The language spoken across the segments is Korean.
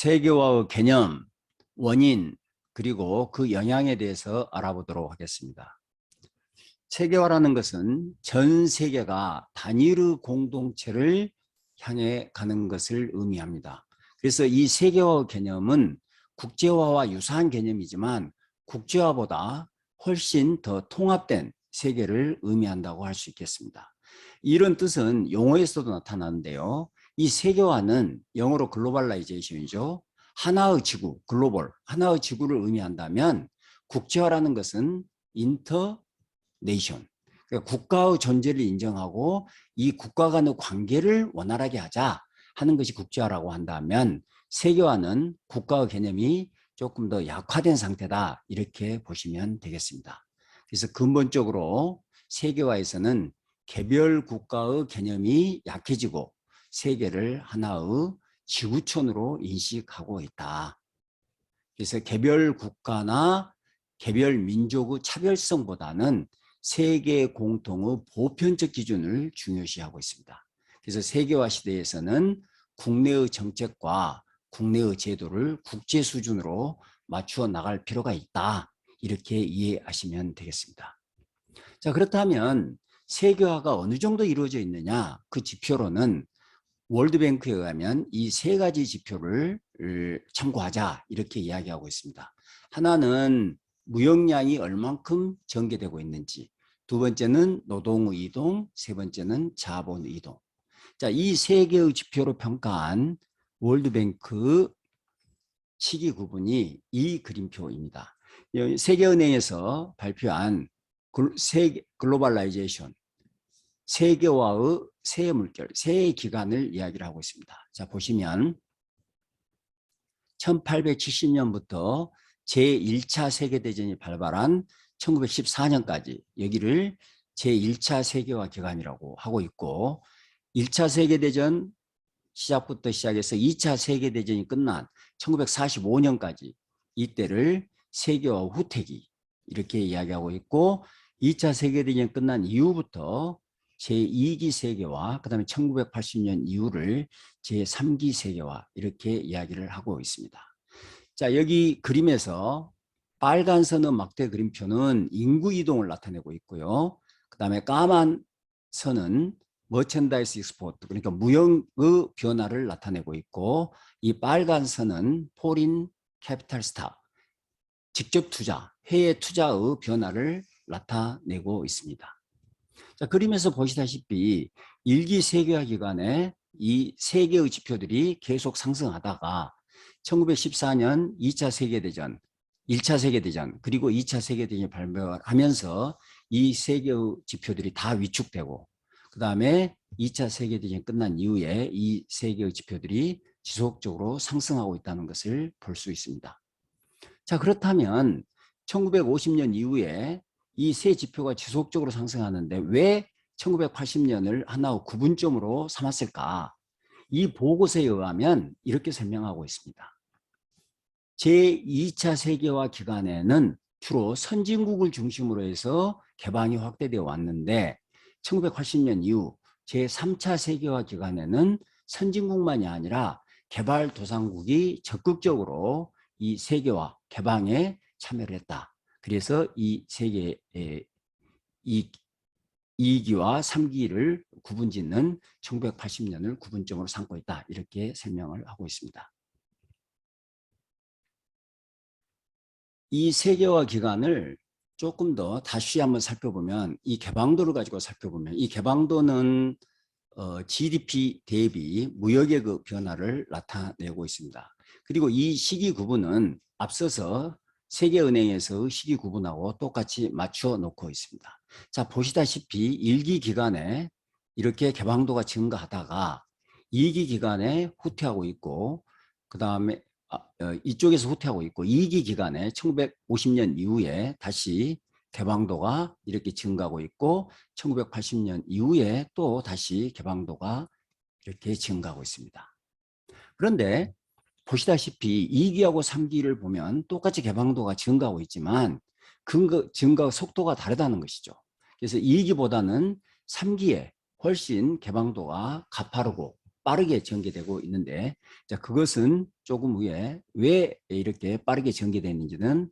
세계화의 개념, 원인, 그리고 그 영향에 대해서 알아보도록 하겠습니다. 세계화라는 것은 전 세계가 단일의 공동체를 향해 가는 것을 의미합니다. 그래서 이 세계화 개념은 국제화와 유사한 개념이지만 국제화보다 훨씬 더 통합된 세계를 의미한다고 할 수 있겠습니다. 이런 뜻은 용어에서도 나타나는데요. 이 세계화는 영어로 글로벌라이제이션이죠. 하나의 지구, 글로벌, 하나의 지구를 의미한다면 국제화라는 것은 인터 네이션, 그러니까 국가의 존재를 인정하고 이 국가 간의 관계를 원활하게 하자 하는 것이 국제화라고 한다면, 세계화는 국가의 개념이 조금 더 약화된 상태다, 이렇게 보시면 되겠습니다. 그래서 근본적으로 세계화에서는 개별 국가의 개념이 약해지고 세계를 하나의 지구촌으로 인식하고 있다. 그래서 개별 국가나 개별 민족의 차별성보다는 세계 공통의 보편적 기준을 중요시하고 있습니다. 그래서 세계화 시대에서는 국내의 정책과 국내의 제도를 국제 수준으로 맞추어 나갈 필요가 있다, 이렇게 이해하시면 되겠습니다. 자, 그렇다면 세계화가 어느 정도 이루어져 있느냐, 그 지표로는 월드뱅크에 의하면 이 세 가지 지표를 참고하자, 이렇게 이야기하고 있습니다. 하나는 무역량이 얼만큼 전개되고 있는지, 두 번째는 노동의 이동, 세 번째는 자본의 이동. 자, 이 세 개의 지표로 평가한 월드뱅크 시기 구분이 이 그림표입니다. 세계은행에서 발표한 글로벌라이제이션, 세계화의 새 물결, 새 기간을 이야기를 하고 있습니다. 자, 보시면 1870년부터 제1차 세계대전이 발발한 1914년까지 여기를 제1차 세계화 기간이라고 하고 있고, 1차 세계대전 시작부터 시작해서 2차 세계대전이 끝난 1945년까지 이때를 세계화 후퇴기, 이렇게 이야기하고 있고, 2차 세계대전이 끝난 이후부터 제2기 세계화, 그 다음에 1980년 이후를 제3기 세계화, 이렇게 이야기를 하고 있습니다. 자, 여기 그림에서 빨간 선의 막대 그림표는 인구 이동을 나타내고 있고요. 그 다음에 까만 선은 머천다이스 익스포트, 그러니까 무역의 변화를 나타내고 있고, 이 빨간 선은 포린 캐피탈 스타, 직접 투자, 해외 투자의 변화를 나타내고 있습니다. 자, 그림에서 보시다시피 1기 세계화 기간에 이 세 개의 지표들이 계속 상승하다가 1914년 2차 세계대전, 1차 세계대전, 그리고 2차 세계대전이 발발하면서 이 세 개의 지표들이 다 위축되고, 그 다음에 2차 세계대전이 끝난 이후에 이 세 개의 지표들이 지속적으로 상승하고 있다는 것을 볼 수 있습니다. 자, 그렇다면 1950년 이후에 이 세 지표가 지속적으로 상승하는데 왜 1980년을 하나의 구분점으로 삼았을까? 이 보고서에 의하면 이렇게 설명하고 있습니다. 제2차 세계화 기간에는 주로 선진국을 중심으로 해서 개방이 확대되어 왔는데, 1980년 이후 제3차 세계화 기간에는 선진국만이 아니라 개발도상국이 적극적으로 이 세계화 개방에 참여를 했다. 그래서 이 세계의 이 2기와 3기를 구분짓는 1980년을 구분점으로 삼고 있다, 이렇게 설명을 하고 있습니다. 이 세계화 기간을 조금 더 다시 한번 살펴보면, 이 개방도를 가지고 살펴보면, 이 개방도는 GDP 대비 무역의 그 변화를 나타내고 있습니다. 그리고 이 시기 구분은 앞서서 세계은행에서 시기 구분하고 똑같이 맞춰 놓고 있습니다. 자, 보시다시피 1기 기간에 이렇게 개방도가 증가하다가 2기 기간에 후퇴하고 있고, 그 다음에 이쪽에서 후퇴하고 있고, 2기 기간에 1950년 이후에 다시 개방도가 이렇게 증가하고 있고, 1980년 이후에 또 다시 개방도가 이렇게 증가하고 있습니다. 그런데 보시다시피 2기하고 3기를 보면 똑같이 개방도가 증가하고 있지만 증가 속도가 다르다는 것이죠. 그래서 2기보다는 3기에 훨씬 개방도가 가파르고 빠르게 전개되고 있는데, 자, 그것은 조금 후에 왜 이렇게 빠르게 전개되는지는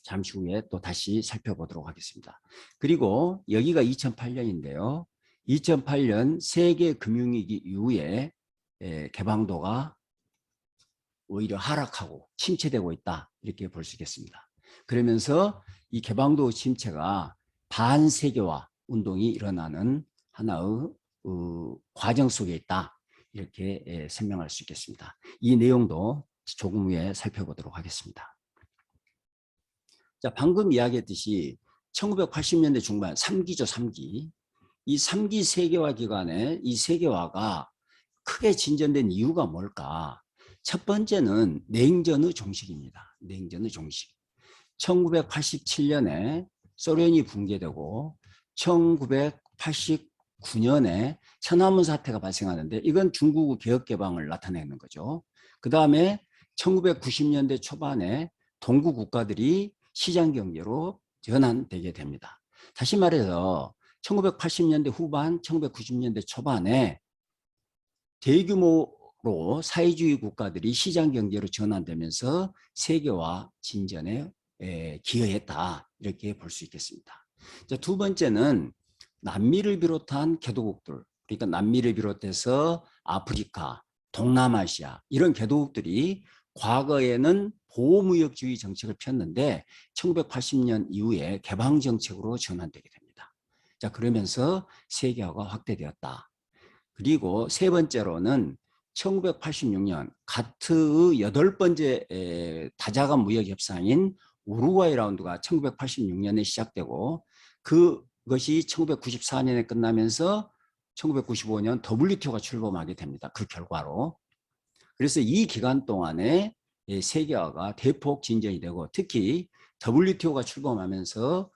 잠시 후에 또 다시 살펴보도록 하겠습니다. 그리고 여기가 2008년인데요. 2008년 세계 금융위기 이후에 개방도가 오히려 하락하고 침체되고 있다, 이렇게 볼 수 있겠습니다. 그러면서 이 개방도 침체가 반세계화 운동이 일어나는 하나의 과정 속에 있다, 이렇게 설명할 수 있겠습니다. 이 내용도 조금 후에 살펴보도록 하겠습니다. 자, 방금 이야기했듯이 1980년대 중반 3기죠, 3기. 이 3기 세계화 기간에 이 세계화가 크게 진전된 이유가 뭘까? 첫 번째는 냉전의 종식입니다. 냉전의 종식. 1987년에 소련이 붕괴되고 1989년에 천안문 사태가 발생하는데, 이건 중국의 개혁 개방을 나타내는 거죠. 그 다음에 1990년대 초반에 동구 국가들이 시장 경제로 전환되게 됩니다. 다시 말해서 1980년대 후반, 1990년대 초반에 대규모로 사회주의 국가들이 시장 경제로 전환되면서 세계화 진전에 기여했다, 이렇게 볼 수 있겠습니다. 자, 두 번째는 남미를 비롯한 개도국들, 그러니까 남미를 비롯해서 아프리카, 동남아시아 이런 개도국들이 과거에는 보호무역주의 정책을 폈는데 1980년 이후에 개방 정책으로 전환되게 됩니다. 자, 그러면서 세계화가 확대되었다. 그리고 세 번째로는 1986년 가트의 8번째 다자간 무역 협상인 우루과이 라운드가 1986년에 시작되고, 그것이 1994년에 끝나면서 1995년 WTO가 출범하게 됩니다. 그 결과로. 그래서 이 기간 동안에 세계화가 대폭 진전이 되고, 특히 WTO가 출범하면서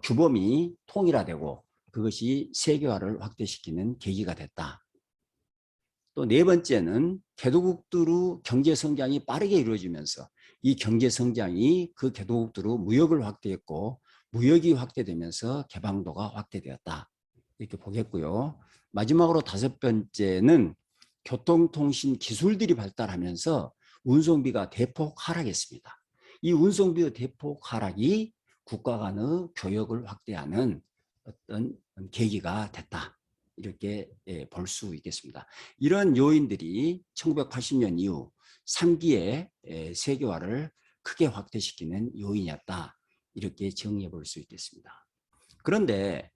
규범이 통일화되고 그것이 세계화를 확대시키는 계기가 됐다. 또 네 번째는 개도국들의 경제 성장이 빠르게 이루어지면서 이 경제 성장이 그 개도국들의 무역을 확대했고, 무역이 확대되면서 개방도가 확대되었다, 이렇게 보겠고요. 마지막으로 다섯 번째는 교통통신 기술들이 발달하면서 운송비가 대폭 하락했습니다. 이 운송비의 대폭 하락이 국가 간의 교역을 확대하는 어떤 계기가 됐다, 이렇게 볼 수 있겠습니다. 이런 요인들이 1980년 이후 3기의 세계화를 크게 확대시키는 요인이었다, 이렇게 정리해 볼 수 있겠습니다. 그런데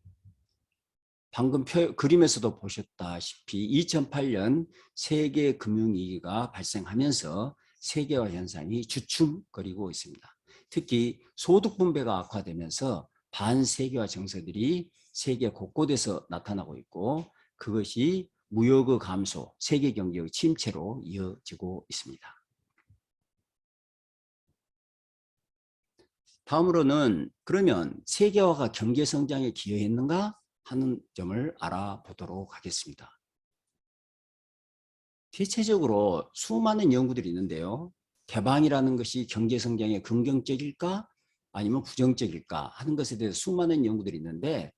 방금 그림에서도 보셨다시피 2008년 세계 금융위기가 발생하면서 세계화 현상이 주춤거리고 있습니다. 특히 소득 분배가 악화되면서 반세계화 정서들이 세계 곳곳에서 나타나고 있고, 그것이 무역의 감소, 세계 경제의 침체로 이어지고 있습니다. 다음으로는 그러면 세계화가 경제 성장에 기여했는가 하는 점을 알아보도록 하겠습니다. 대체적으로 수많은 연구들이 있는데요. 개방이라는 것이 경제 성장에 긍정적일까 아니면 부정적일까 하는 것에 대해서 수많은 연구들이 있는데,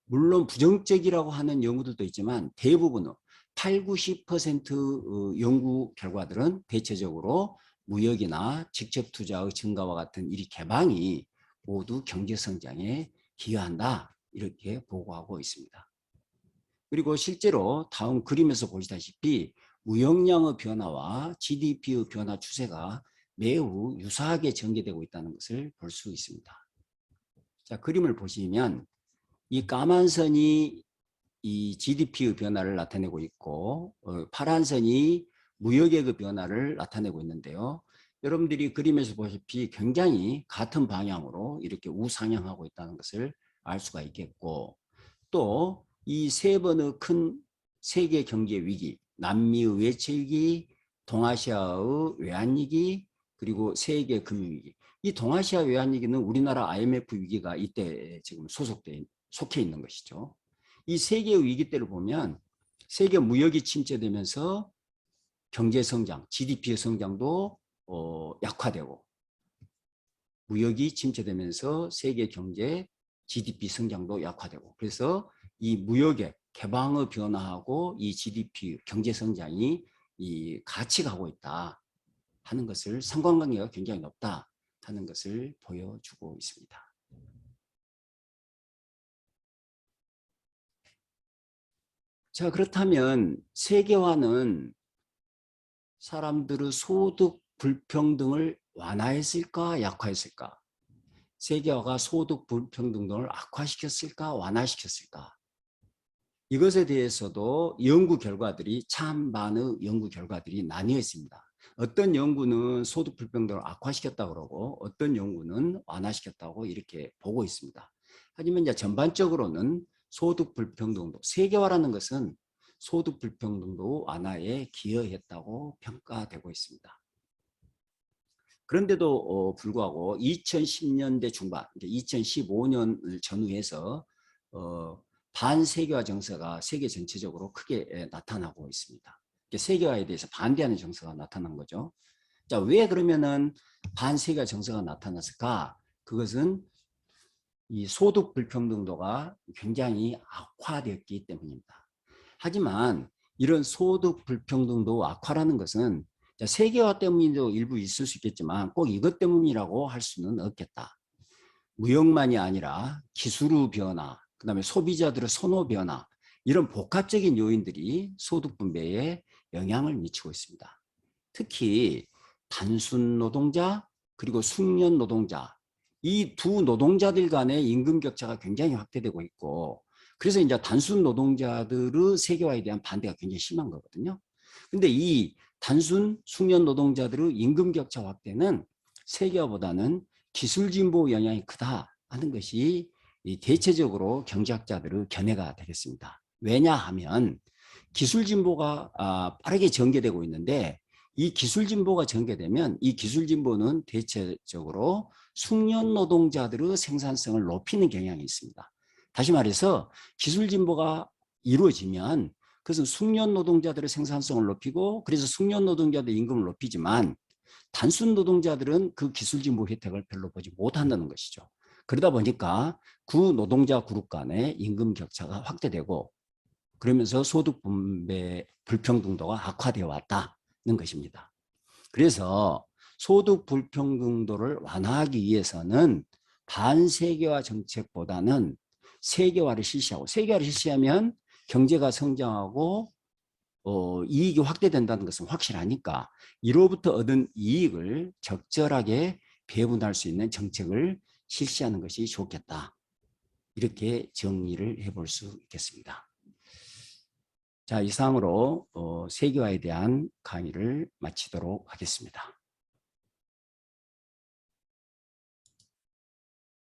물론 부정적이라고 하는 연구들도 있지만 대부분은 8, 90% 연구 결과들은 대체적으로 무역이나 직접 투자의 증가와 같은 이 개방이 모두 경제 성장에 기여한다, 이렇게 보고하고 있습니다. 그리고 실제로 다음 그림에서 보시다시피 무역량의 변화와 GDP의 변화 추세가 매우 유사하게 전개되고 있다는 것을 볼 수 있습니다. 자, 그림을 보시면 이 까만 선이 이 GDP의 변화를 나타내고 있고, 파란 선이 무역액의 변화를 나타내고 있는데요. 여러분들이 그림에서 보시다시피 굉장히 같은 방향으로 이렇게 우상향하고 있다는 것을 알 수가 있겠고, 또 이 세 번의 큰 세계 경제 위기, 남미의 외채위기, 동아시아의 외환위기, 그리고 세계 금융위기. 이 동아시아 외환위기는 우리나라 IMF 위기가 이때 지금 속해 있는 것이죠. 이 세계의 위기 때를 보면 세계 무역이 침체되면서 경제 성장, GDP의 성장도 약화되고, 무역이 침체되면서 세계 경제 GDP 성장도 약화되고, 그래서 이 무역액, 개방의 변화하고 이 GDP 경제 성장이 같이 가고 있다 하는 것을, 상관관계가 굉장히 높다 하는 것을 보여주고 있습니다. 자, 그렇다면 세계화는 사람들의 소득 불평등을 완화했을까, 약화했을까? 세계화가 소득 불평등을 악화시켰을까, 완화시켰을까? 이것에 대해서도 연구 결과들이, 찬반의 연구 결과들이 나뉘어 있습니다. 어떤 연구는 소득 불평등을 악화시켰다고 그러고 어떤 연구는 완화시켰다고 이렇게 보고 있습니다. 하지만 이제 전반적으로는 소득 불평등도, 세계화라는 것은 소득 불평등도 완화에 기여했다고 평가되고 있습니다. 그런데도 불구하고 2010년대 중반, 2015년을 전후해서 반세계화 정서가 세계 전체적으로 크게 나타나고 있습니다. 세계화에 대해서 반대하는 정서가 나타난 거죠. 자, 왜 그러면은 반세계화 정서가 나타났을까? 그것은 이 소득 불평등도가 굉장히 악화되었기 때문입니다. 하지만 이런 소득 불평등도 악화라는 것은 세계화 때문도 일부 있을 수 있겠지만 꼭 이것 때문이라고 할 수는 없겠다. 무역만이 아니라 기술의 변화, 그다음에 소비자들의 선호 변화, 이런 복합적인 요인들이 소득 분배에 영향을 미치고 있습니다. 특히 단순 노동자 그리고 숙련 노동자, 이 두 노동자들 간의 임금 격차가 굉장히 확대되고 있고, 그래서 이제 단순 노동자들의 세계화에 대한 반대가 굉장히 심한 거거든요. 근데 이 단순 숙련 노동자들의 임금 격차 확대는 세계화보다는 기술 진보 영향이 크다 하는 것이 대체적으로 경제학자들의 견해가 되겠습니다. 왜냐하면 기술 진보가 빠르게 전개되고 있는데, 이 기술 진보가 전개되면 이 기술 진보는 대체적으로 숙련 노동자들의 생산성을 높이는 경향이 있습니다. 다시 말해서 기술 진보가 이루어지면 그것은 숙련 노동자들의 생산성을 높이고, 그래서 숙련 노동자들의 임금을 높이지만 단순 노동자들은 그 기술 진보 혜택을 별로 보지 못한다는 것이죠. 그러다 보니까 구 노동자 그룹 간의 임금 격차가 확대되고, 그러면서 소득 분배 불평등도가 악화되어 왔다는 것입니다. 그래서 소득 불평등도를 완화하기 위해서는 반세계화 정책보다는 세계화를 실시하고, 세계화를 실시하면 경제가 성장하고 이익이 확대된다는 것은 확실하니까 이로부터 얻은 이익을 적절하게 배분할 수 있는 정책을 실시하는 것이 좋겠다. 이렇게 정리를 해볼 수 있겠습니다. 자, 이상으로 세계화에 대한 강의를 마치도록 하겠습니다.